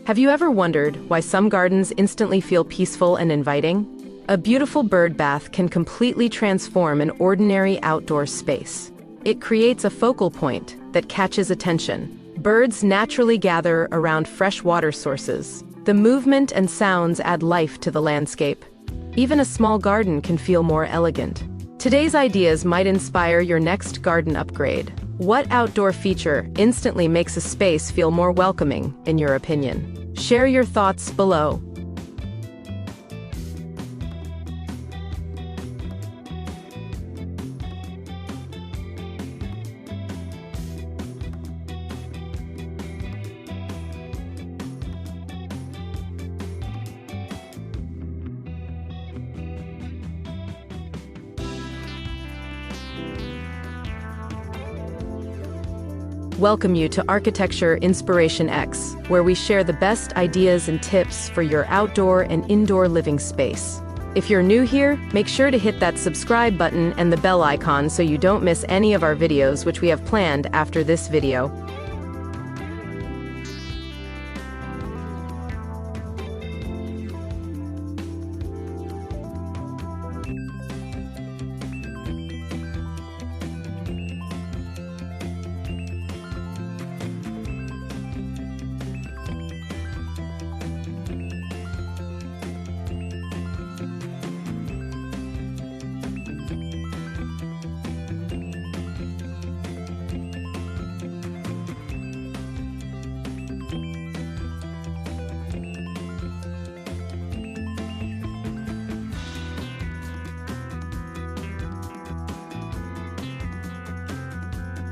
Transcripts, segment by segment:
Have you ever wondered why some gardens instantly feel peaceful and inviting? A beautiful bird bath can completely transform an ordinary outdoor space. It creates a focal point that catches attention. Birds naturally gather around fresh water sources. The movement and sounds add life to the landscape. Even a small garden can feel more elegant. Today's ideas might inspire your next garden upgrade. What outdoor feature instantly makes a space feel more welcoming, in your opinion? Share your thoughts below. Welcome you to Architecture Inspiration X, where we share the best ideas and tips for your outdoor and indoor living space. If you're new here, make sure to hit that subscribe button and the bell icon so you don't miss any of our videos which we have planned after this video.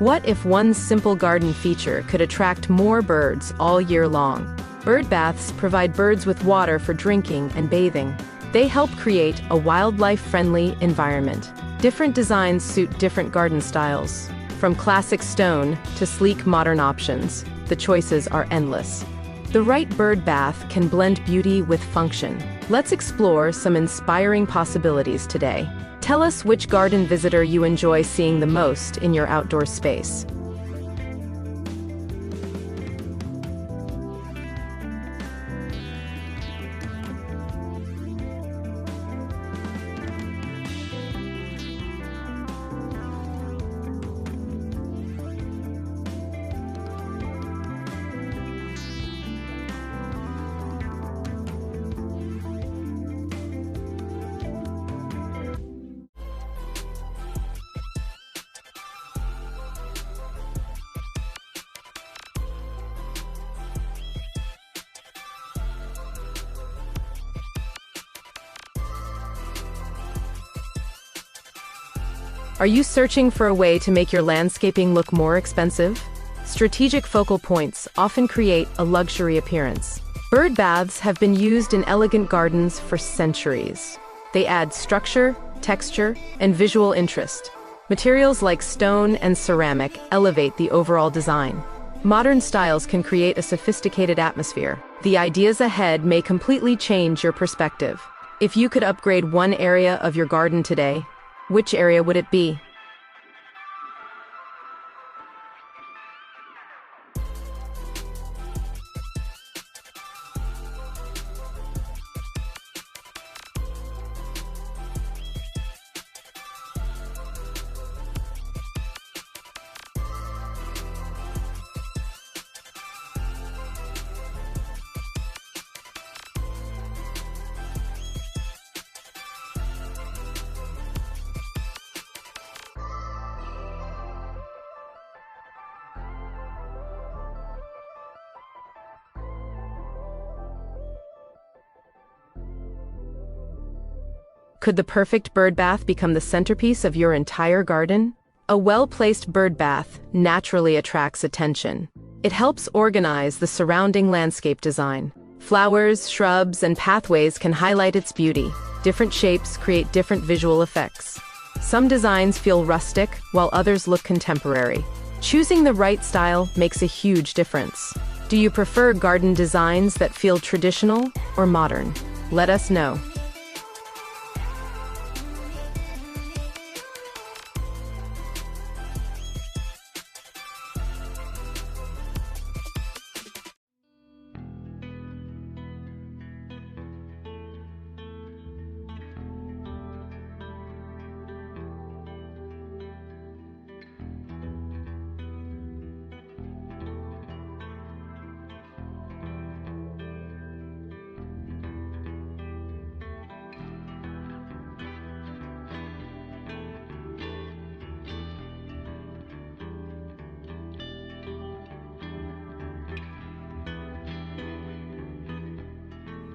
What if one simple garden feature could attract more birds all year long? Bird baths provide birds with water for drinking and bathing. They help create a wildlife-friendly environment. Different designs suit different garden styles. From classic stone to sleek modern options, the choices are endless. The right bird bath can blend beauty with function. Let's explore some inspiring possibilities today. Tell us which garden visitor you enjoy seeing the most in your outdoor space. Are you searching for a way to make your landscaping look more expensive? Strategic focal points often create a luxury appearance. Bird baths have been used in elegant gardens for centuries. They add structure, texture, and visual interest. Materials like stone and ceramic elevate the overall design. Modern styles can create a sophisticated atmosphere. The ideas ahead may completely change your perspective. If you could upgrade one area of your garden today, which area would it be? Could the perfect bird bath become the centerpiece of your entire garden? A well-placed bird bath naturally attracts attention. It helps organize the surrounding landscape design. Flowers, shrubs, and pathways can highlight its beauty. Different shapes create different visual effects. Some designs feel rustic, while others look contemporary. Choosing the right style makes a huge difference. Do you prefer garden designs that feel traditional or modern? Let us know.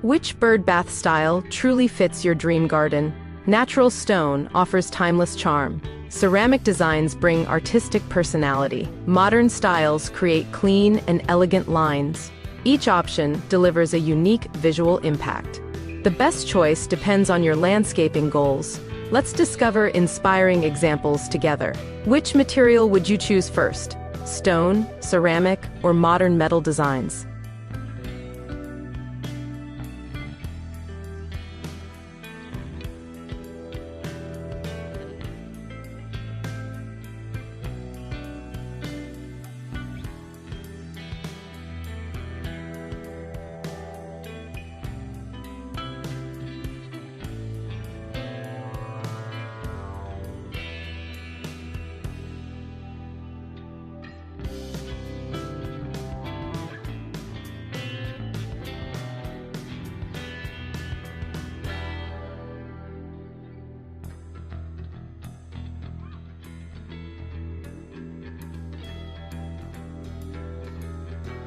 Which bird bath style truly fits your dream garden? Natural stone offers timeless charm. Ceramic designs bring artistic personality. Modern styles create clean and elegant lines. Each option delivers a unique visual impact. The best choice depends on your landscaping goals. Let's discover inspiring examples together. Which material would you choose first? Stone, ceramic, or modern metal designs?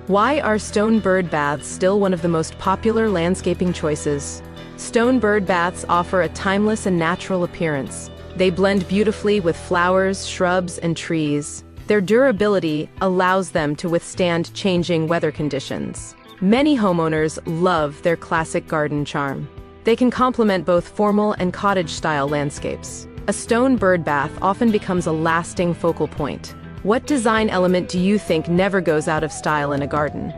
Why are stone bird baths still one of the most popular landscaping choices? Stone bird baths offer a timeless and natural appearance. They blend beautifully with flowers, shrubs, and trees. Their durability allows them to withstand changing weather conditions. Many homeowners love their classic garden charm. They can complement both formal and cottage-style landscapes. A stone bird bath often becomes a lasting focal point. What design element do you think never goes out of style in a garden?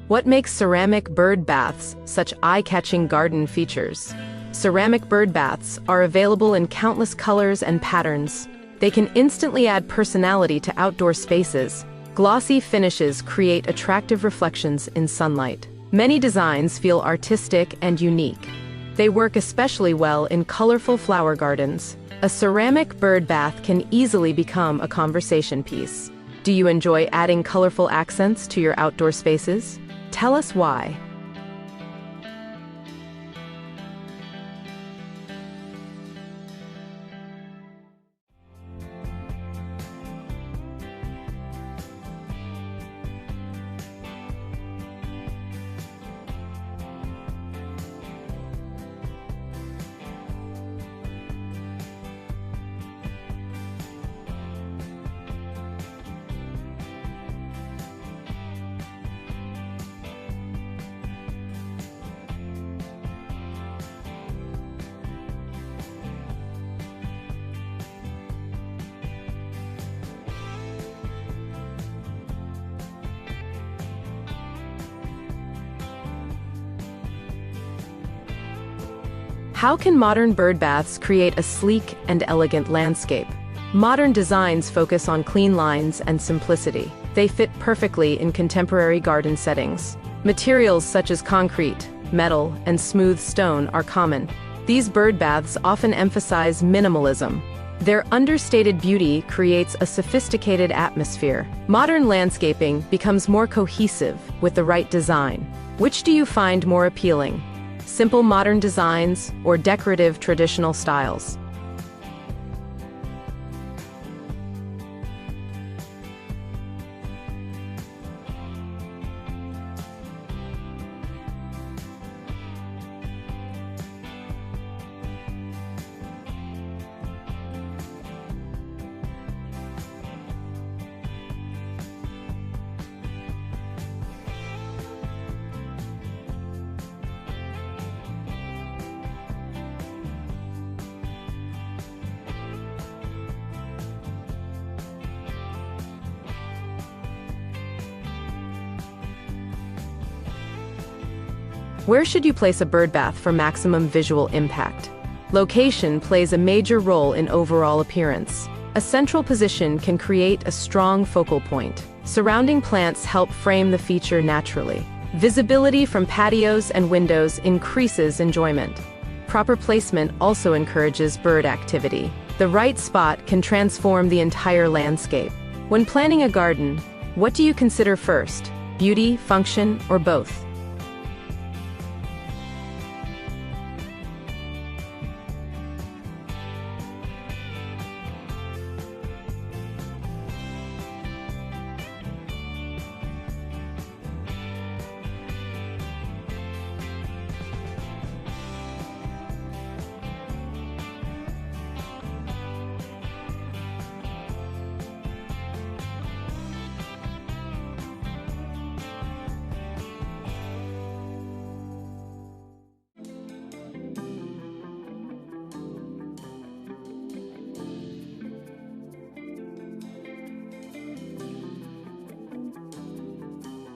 What makes ceramic bird baths such eye-catching garden features? Ceramic bird baths are available in countless colors and patterns. They can instantly add personality to outdoor spaces. Glossy finishes create attractive reflections in sunlight. Many designs feel artistic and unique. They work especially well in colorful flower gardens. A ceramic bird bath can easily become a conversation piece. Do you enjoy adding colorful accents to your outdoor spaces? Tell us why. How can modern bird baths create a sleek and elegant landscape? Modern designs focus on clean lines and simplicity. They fit perfectly in contemporary garden settings. Materials such as concrete, metal, and smooth stone are common. These bird baths often emphasize minimalism. Their understated beauty creates a sophisticated atmosphere. Modern landscaping becomes more cohesive with the right design. Which do you find more appealing? Simple modern designs or decorative traditional styles? Where should you place a bird bath for maximum visual impact? Location plays a major role in overall appearance. A central position can create a strong focal point. Surrounding plants help frame the feature naturally. Visibility from patios and windows increases enjoyment. Proper placement also encourages bird activity. The right spot can transform the entire landscape. When planning a garden, what do you consider first? Beauty, function, or both?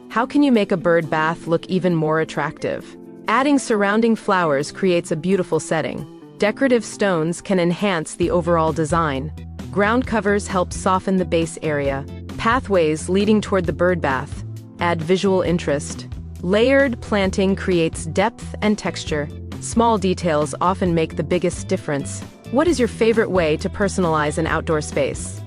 How can you make a bird bath look even more attractive? Adding surrounding flowers creates a beautiful setting. Decorative stones can enhance the overall design. Ground covers help soften the base area. Pathways leading toward the bird bath add visual interest. Layered planting creates depth and texture. Small details often make the biggest difference. What is your favorite way to personalize an outdoor space?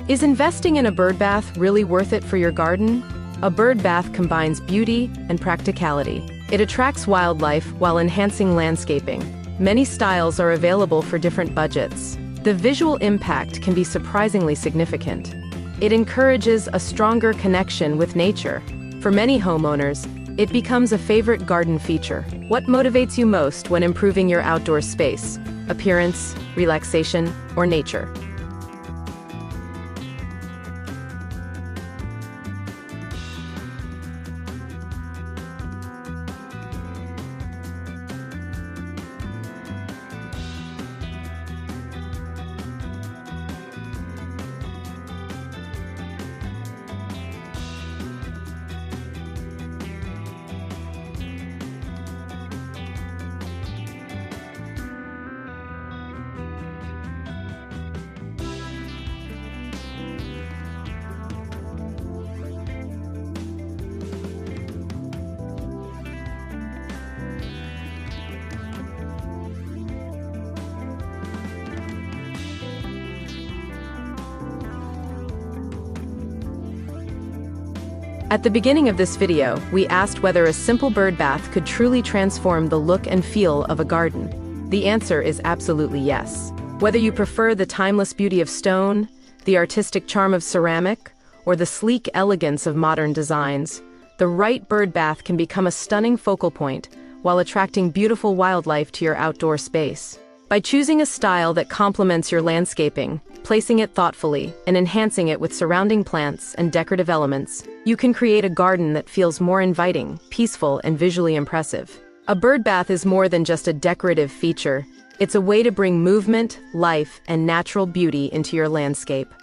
Is investing in a bird bath really worth it for your garden? A bird bath combines beauty and practicality. It attracts wildlife while enhancing landscaping. Many styles are available for different budgets. The visual impact can be surprisingly significant. It encourages a stronger connection with nature. For many homeowners, it becomes a favorite garden feature. What motivates you most when improving your outdoor space? Appearance, relaxation, or nature? At the beginning of this video, we asked whether a simple bird bath could truly transform the look and feel of a garden. The answer is absolutely yes. Whether you prefer the timeless beauty of stone, the artistic charm of ceramic, or the sleek elegance of modern designs, the right bird bath can become a stunning focal point while attracting beautiful wildlife to your outdoor space. By choosing a style that complements your landscaping, placing it thoughtfully, and enhancing it with surrounding plants and decorative elements, you can create a garden that feels more inviting, peaceful, and visually impressive. A bird bath is more than just a decorative feature. It's a way to bring movement, life, and natural beauty into your landscape.